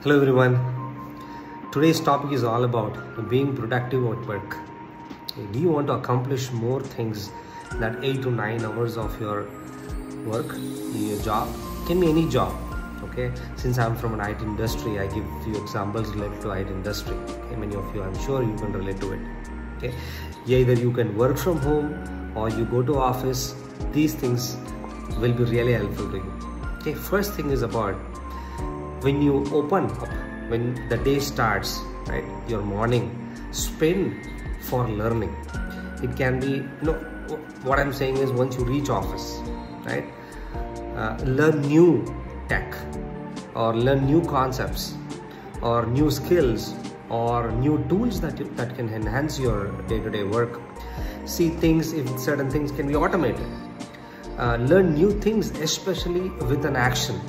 Hello everyone. Today's topic is all about being productive at work. Do you want to accomplish more things than 8 to 9 hours of your work, your job? Can be any job. Okay. Since I'm from an IT industry, I give few examples related to IT industry. Okay? Many of you, I'm sure you can relate to it. Okay. Either you can work from home or you go to office. These things will be really helpful to you. Okay. First thing is about when you open up, when the day starts, right, your morning, spend for learning. It can be, what I'm saying is once you reach office, right, learn new tech or learn new concepts or new skills or new tools that can enhance your day-to-day work. See things, if certain things can be automated. Learn new things, especially with an action.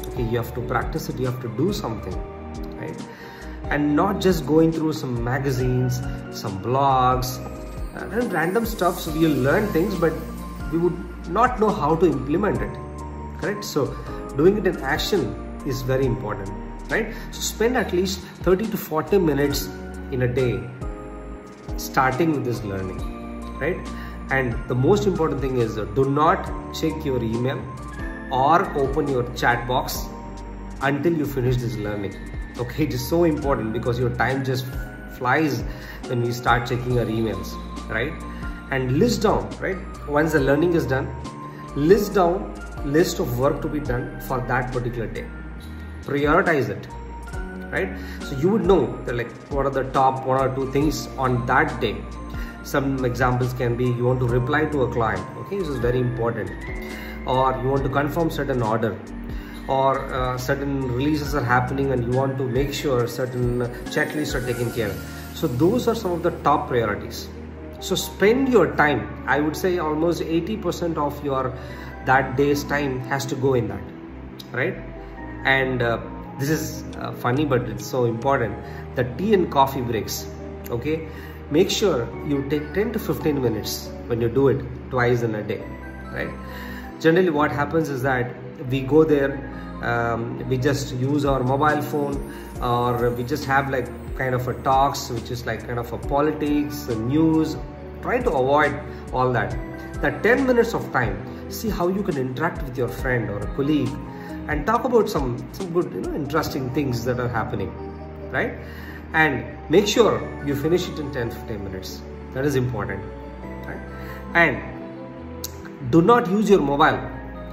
Okay, you have to practice it, you have to do something, right? And not just going through some magazines, some blogs, and random stuff. So we'll learn things, but we would not know how to implement it, correct? So doing it in action is very important, right? So spend at least 30 to 40 minutes in a day starting with this learning, right? And the most important thing is do not check your email or open your chat box until you finish this learning. Okay, it is so important because your time just flies when we start checking our emails, right? And list down, right? Once the learning is done, list down list of work to be done for that particular day. Prioritize it, right? So you would know that, like, what are the top 1 or 2 things on that day. Some examples can be you want to reply to a client, okay, this is very important, or you want to confirm certain order, or certain releases are happening and you want to make sure certain checklists are taken care of. So those are some of the top priorities. So spend your time. I would say almost 80% of your that day's time has to go in that, right? And this is funny, but it's so important. The tea and coffee breaks, okay? Make sure you take 10 to 15 minutes when you do it twice in a day, right? Generally what happens is that we go there, we just use our mobile phone, or we just have like kind of a talks, which is like kind of a politics, a news. Try to avoid all that. That 10 minutes of time, see how you can interact with your friend or a colleague and talk about some good, interesting things that are happening, right? And make sure you finish it in 10-15 minutes. That is important, right? And do not use your mobile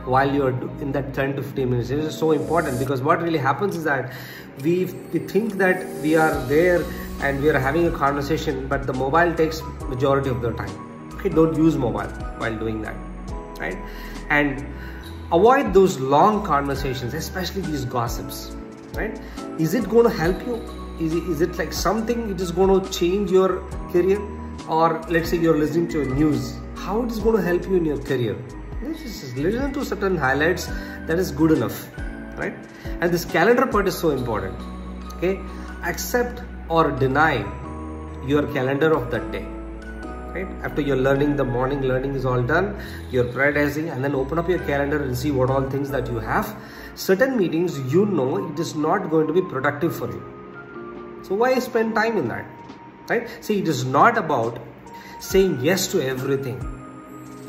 while you're in that 10 to 15 minutes. It is so important because what really happens is that we think that we are there and we are having a conversation, but the mobile takes majority of the time. Okay, don't use mobile while doing that, right? And avoid those long conversations, especially these gossips, right? Is it going to help you? Is it like something it is going to change your career? Or let's say you're listening to a news, how it is going to help you in your career? Just listen to certain highlights, that is good enough, right? And this calendar part is so important, okay? Accept or deny your calendar of that day, right? After your learning, the morning learning is all done, you're prioritizing, and then open up your calendar and see what all things that you have. Certain meetings, it is not going to be productive for you. So why spend time in that, right? See, it is not about saying yes to everything.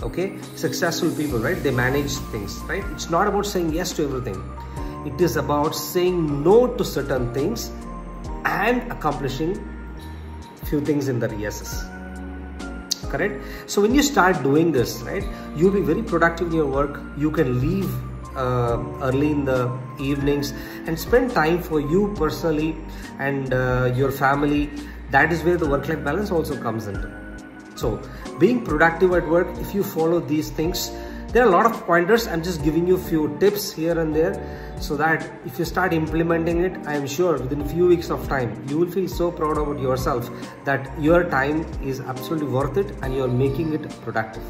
Okay, successful people, right, they manage things, right? It's not about saying yes to everything. It is about saying no to certain things and accomplishing few things in the yeses, correct? So when you start doing this, right, you'll be very productive in your work. You can leave early in the evenings and spend time for you personally and your family. That is where the work-life balance also comes into. So being productive at work, if you follow these things, there are a lot of pointers. I'm just giving you a few tips here and there so that if you start implementing it, I am sure within a few weeks of time, you will feel so proud about yourself that your time is absolutely worth it and you're making it productive.